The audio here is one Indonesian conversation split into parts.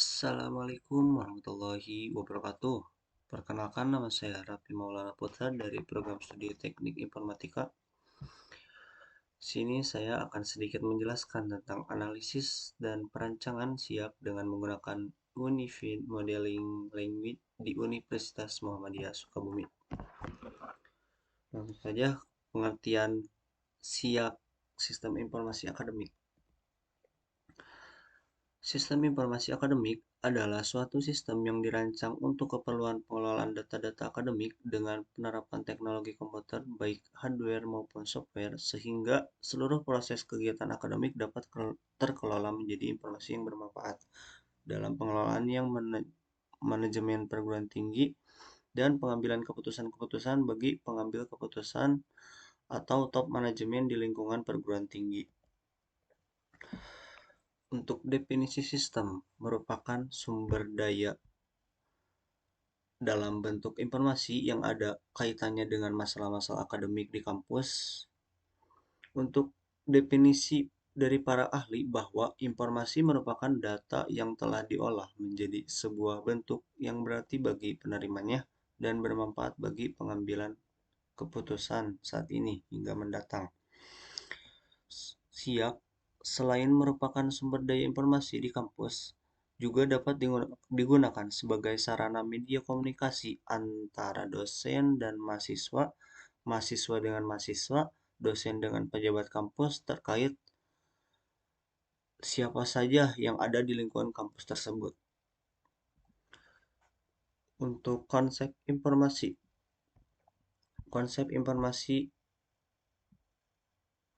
Assalamualaikum warahmatullahi wabarakatuh. Perkenalkan, nama saya Raffi Maulana Putra dari program studi Teknik Informatika. Sini saya akan sedikit menjelaskan tentang analisis dan perancangan SIAP dengan menggunakan Unified Modeling Language di Universitas Muhammadiyah Sukabumi. Langsung saja pengertian SIAP, Sistem Informasi Akademik. Sistem informasi akademik adalah suatu sistem yang dirancang untuk keperluan pengelolaan data-data akademik dengan penerapan teknologi komputer baik hardware maupun software sehingga seluruh proses kegiatan akademik dapat terkelola menjadi informasi yang bermanfaat dalam pengelolaan yang manajemen perguruan tinggi dan pengambilan keputusan-keputusan bagi pengambil keputusan atau top manajemen di lingkungan perguruan tinggi. Untuk definisi sistem merupakan sumber daya dalam bentuk informasi yang ada kaitannya dengan masalah-masalah akademik di kampus. Untuk definisi dari para ahli bahwa informasi merupakan data yang telah diolah menjadi sebuah bentuk yang berarti bagi penerimanya dan bermanfaat bagi pengambilan keputusan saat ini hingga mendatang. SIAP selain merupakan sumber daya informasi di kampus, juga dapat digunakan sebagai sarana media komunikasi antara dosen dan mahasiswa, mahasiswa dengan mahasiswa, dosen dengan pejabat kampus terkait siapa saja yang ada di lingkungan kampus tersebut. Untuk konsep informasi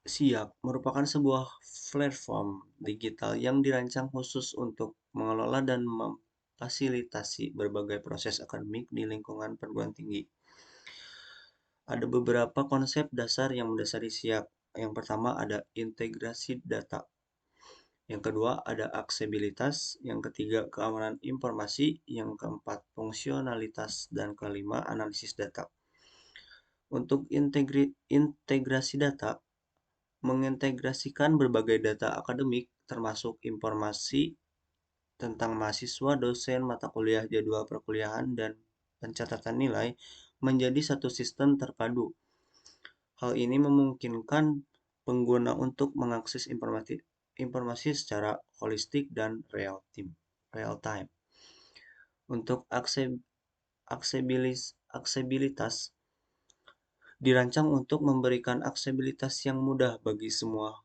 SIAP merupakan sebuah platform digital yang dirancang khusus untuk mengelola dan memfasilitasi berbagai proses akademik di lingkungan perguruan tinggi. Ada beberapa konsep dasar yang mendasari SIAP. Yang pertama ada integrasi data. Yang kedua ada aksesibilitas. Yang ketiga keamanan informasi. Yang keempat fungsionalitas. Dan kelima analisis data. Untuk integrasi data, mengintegrasikan berbagai data akademik termasuk informasi tentang mahasiswa, dosen, mata kuliah, jadwal perkuliahan, dan pencatatan nilai menjadi satu sistem terpadu. Hal ini memungkinkan pengguna untuk mengakses informasi secara holistik dan real time. Untuk aksesibilitas dirancang untuk memberikan aksesibilitas yang mudah bagi semua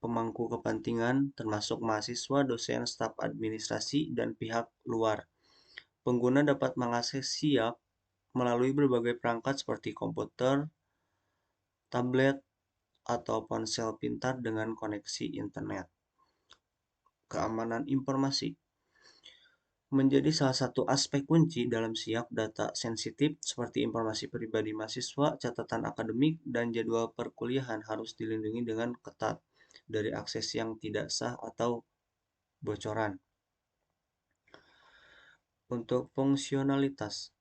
pemangku kepentingan termasuk mahasiswa, dosen, staf administrasi, dan pihak luar. Pengguna dapat mengakses SIAP melalui berbagai perangkat seperti komputer, tablet, atau ponsel pintar dengan koneksi internet. Keamanan informasi menjadi salah satu aspek kunci dalam SIAP. Data sensitif seperti informasi pribadi mahasiswa, catatan akademik, dan jadwal perkuliahan harus dilindungi dengan ketat dari akses yang tidak sah atau bocoran. Untuk fungsionalitas,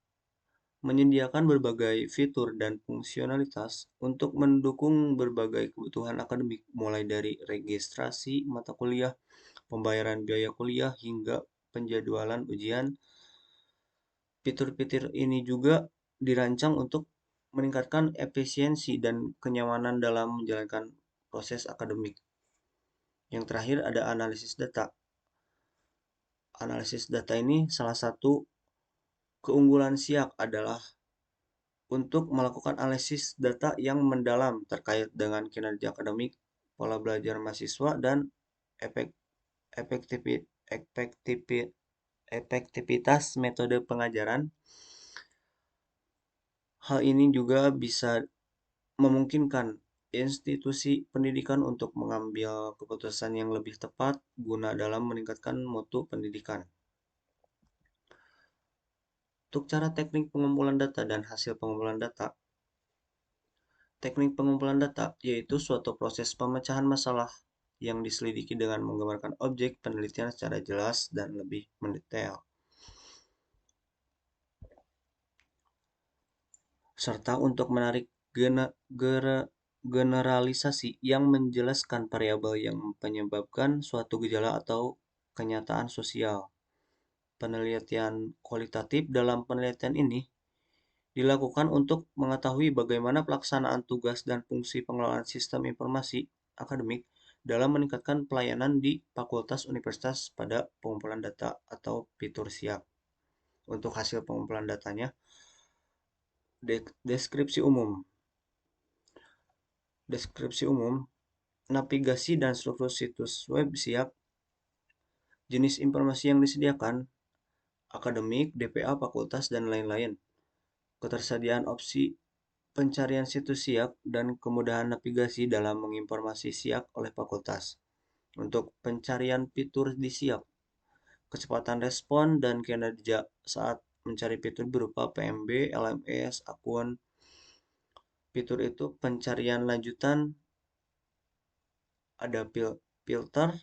menyediakan berbagai fitur dan fungsionalitas untuk mendukung berbagai kebutuhan akademik, mulai dari registrasi mata kuliah, pembayaran biaya kuliah, hingga penjadwalan ujian. Fitur-fitur ini juga dirancang untuk meningkatkan efisiensi dan kenyamanan dalam menjalankan proses akademik. Yang terakhir ada analisis data. Analisis data ini salah satu keunggulan SIAP adalah untuk melakukan analisis data yang mendalam terkait dengan kinerja akademik, pola belajar mahasiswa, dan efektivitas metode pengajaran. Hal ini juga bisa memungkinkan institusi pendidikan untuk mengambil keputusan yang lebih tepat guna dalam meningkatkan mutu pendidikan. Untuk cara teknik pengumpulan data dan hasil pengumpulan data, teknik pengumpulan data yaitu suatu proses pemecahan masalah yang diselidiki dengan menggambarkan objek penelitian secara jelas dan lebih mendetail, serta untuk menarik generalisasi yang menjelaskan variabel yang menyebabkan suatu gejala atau kenyataan sosial. Penelitian kualitatif dalam penelitian ini dilakukan untuk mengetahui bagaimana pelaksanaan tugas dan fungsi pengelolaan sistem informasi akademik dalam meningkatkan pelayanan di fakultas universitas pada pengumpulan data atau fitur siap. Untuk hasil pengumpulan datanya, deskripsi umum. Deskripsi umum, navigasi dan struktur situs web siap, jenis informasi yang disediakan, akademik, DPA, fakultas, dan lain-lain. Ketersediaan opsi pencarian situs siap dan kemudahan navigasi dalam menginformasi siap oleh fakultas. Untuk pencarian fitur di siap, kecepatan respon dan kinerja saat mencari fitur berupa PMB, LMS, akun. Fitur itu pencarian lanjutan, ada filter,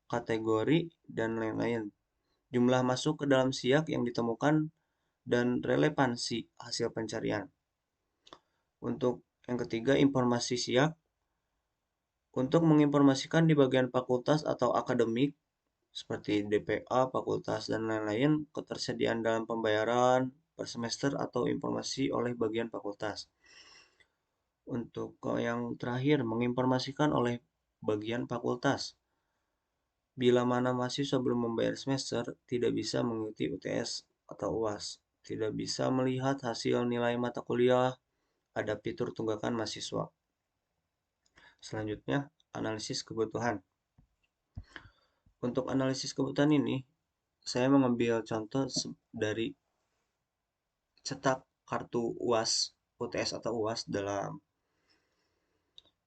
kategori, dan lain-lain. Jumlah masuk ke dalam siak yang ditemukan dan relevansi hasil pencarian. Untuk yang ketiga, informasi siak. Untuk menginformasikan di bagian fakultas atau akademik, seperti DPA, fakultas, dan lain-lain, ketersediaan dalam pembayaran per semester atau informasi oleh bagian fakultas. Untuk yang terakhir, menginformasikan oleh bagian fakultas. Bila mana mahasiswa belum membayar semester, tidak bisa mengikuti UTS atau UAS, tidak bisa melihat hasil nilai mata kuliah, ada fitur tunggakan mahasiswa. Selanjutnya, analisis kebutuhan. Untuk analisis kebutuhan ini, saya mengambil contoh dari cetak kartu UAS, UTS atau UAS dalam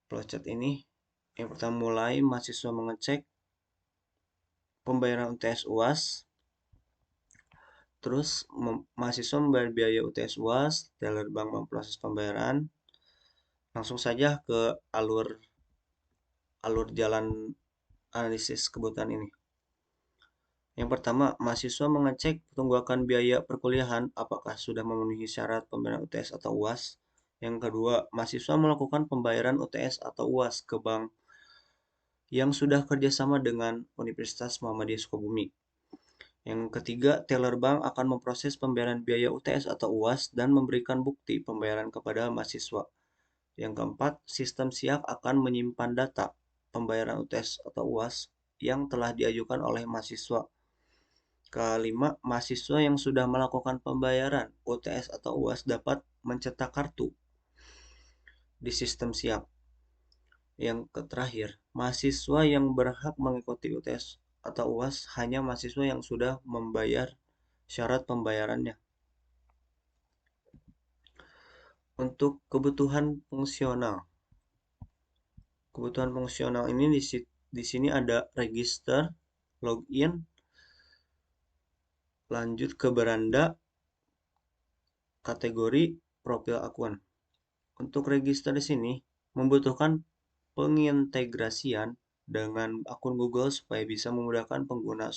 flowchart ini. Yang pertama, mulai mahasiswa mengecek pembayaran UTS UAS. Terus mahasiswa membayar biaya UTS UAS, teller bank memproses pembayaran. Langsung saja ke alur jalan analisis kebutuhan ini. Yang pertama, mahasiswa mengecek tunggakan biaya perkuliahan apakah sudah memenuhi syarat pembayaran UTS atau UAS. Yang kedua, mahasiswa melakukan pembayaran UTS atau UAS ke bank yang sudah kerjasama dengan Universitas Muhammadiyah Sukabumi. Yang ketiga, teller bank akan memproses pembayaran biaya UTS atau UAS dan memberikan bukti pembayaran kepada mahasiswa. Yang keempat, sistem siap akan menyimpan data pembayaran UTS atau UAS yang telah diajukan oleh mahasiswa. Kelima, mahasiswa yang sudah melakukan pembayaran UTS atau UAS dapat mencetak kartu di sistem siap. Yang terakhir, mahasiswa yang berhak mengikuti UTS atau UAS hanya mahasiswa yang sudah membayar syarat pembayarannya. Untuk kebutuhan fungsional. Kebutuhan fungsional ini di sini ada register, login, lanjut ke beranda, kategori, profil akun. Untuk register di sini membutuhkan pengintegrasian dengan akun Google supaya bisa memudahkan pengguna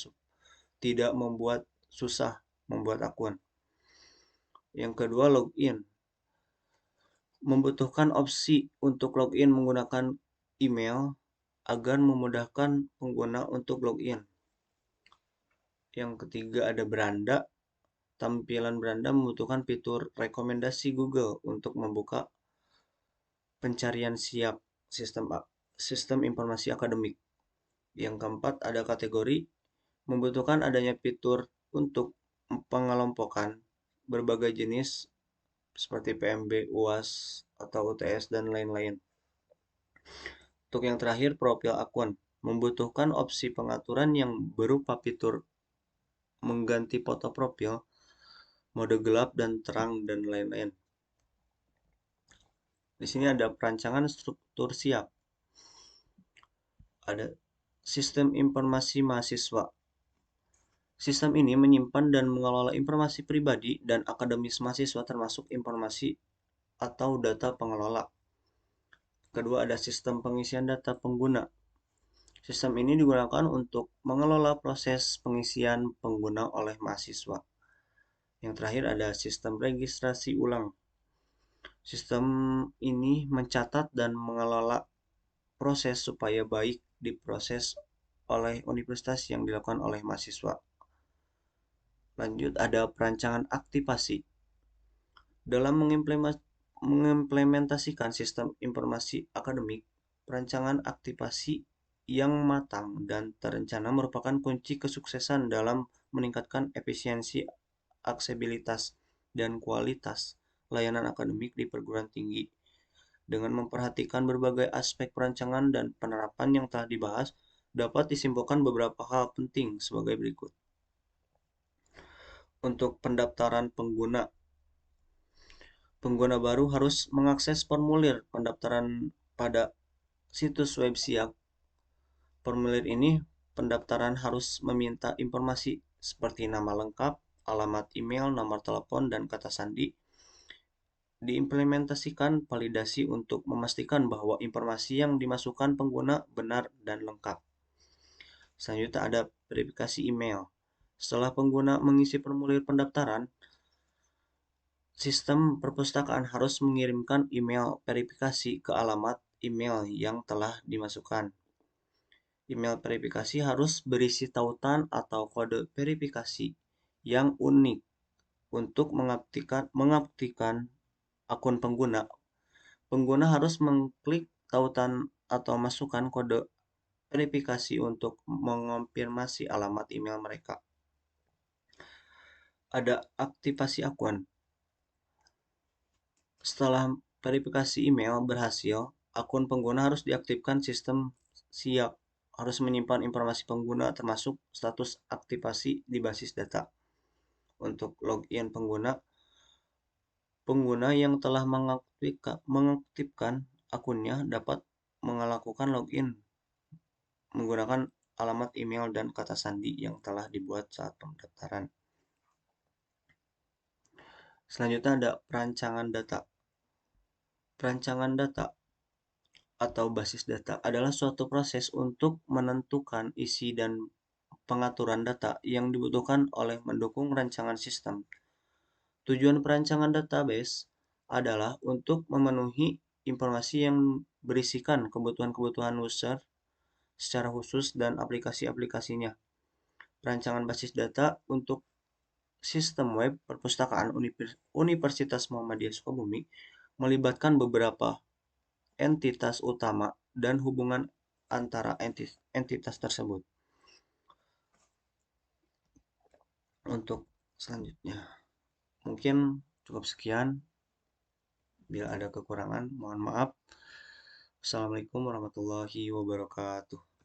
tidak membuat susah membuat akun. Yang kedua, login. Membutuhkan opsi untuk login menggunakan email agar memudahkan pengguna untuk login. Yang ketiga, ada beranda. Tampilan beranda membutuhkan fitur rekomendasi Google untuk membuka pencarian siap sistem informasi akademik. Yang keempat, ada kategori. Membutuhkan adanya fitur untuk pengelompokan berbagai jenis seperti PMB, UAS, atau UTS, dan lain-lain. Untuk yang terakhir, profil akun. Membutuhkan opsi pengaturan yang berupa fitur mengganti foto profil, mode gelap dan terang, dan lain-lain. Di sini ada perancangan struktur siap. Ada sistem informasi mahasiswa. Sistem ini menyimpan dan mengelola informasi pribadi dan akademis mahasiswa termasuk informasi atau data pengelola. Kedua, ada sistem pengisian data pengguna. Sistem ini digunakan untuk mengelola proses pengisian pengguna oleh mahasiswa. Yang terakhir ada sistem registrasi ulang. Sistem ini mencatat dan mengelola proses supaya baik diproses oleh universitas yang dilakukan oleh mahasiswa. Lanjut ada perancangan aktivasi. Dalam mengimplementasikan sistem informasi akademik, perancangan aktivasi yang matang dan terencana merupakan kunci kesuksesan dalam meningkatkan efisiensi, aksesibilitas, dan kualitas layanan akademik di perguruan tinggi. Dengan memperhatikan berbagai aspek perancangan dan penerapan yang telah dibahas, dapat disimpulkan beberapa hal penting sebagai berikut. Untuk pendaftaran pengguna, pengguna baru harus mengakses formulir pendaftaran pada situs web SIAK. Formulir ini pendaftaran harus meminta informasi seperti nama lengkap, alamat email, nomor telepon, dan kata sandi. Diimplementasikan validasi untuk memastikan bahwa informasi yang dimasukkan pengguna benar dan lengkap. Selanjutnya ada verifikasi email. Setelah pengguna mengisi formulir pendaftaran, sistem perpustakaan harus mengirimkan email verifikasi ke alamat email yang telah dimasukkan. Email verifikasi harus berisi tautan atau kode verifikasi yang unik untuk mengaktifkan akun pengguna. Pengguna harus mengklik tautan atau masukkan kode verifikasi untuk mengonfirmasi alamat email mereka. Ada aktivasi akun. Setelah verifikasi email berhasil, akun pengguna harus diaktifkan. Sistem siap harus menyimpan informasi pengguna termasuk status aktivasi di basis data. Untuk login pengguna, pengguna yang telah mengaktifkan akunnya dapat melakukan login menggunakan alamat email dan kata sandi yang telah dibuat saat pendaftaran. Selanjutnya ada perancangan data. Perancangan data atau basis data adalah suatu proses untuk menentukan isi dan pengaturan data yang dibutuhkan oleh mendukung rancangan sistem. Tujuan perancangan database adalah untuk memenuhi informasi yang berisikan kebutuhan-kebutuhan user secara khusus dan aplikasi-aplikasinya. Rancangan basis data untuk sistem web perpustakaan Universitas Muhammadiyah Sukabumi melibatkan beberapa entitas utama dan hubungan antara entitas tersebut. Untuk selanjutnya, mungkin cukup sekian. Bila ada kekurangan, mohon maaf. Assalamualaikum warahmatullahi wabarakatuh.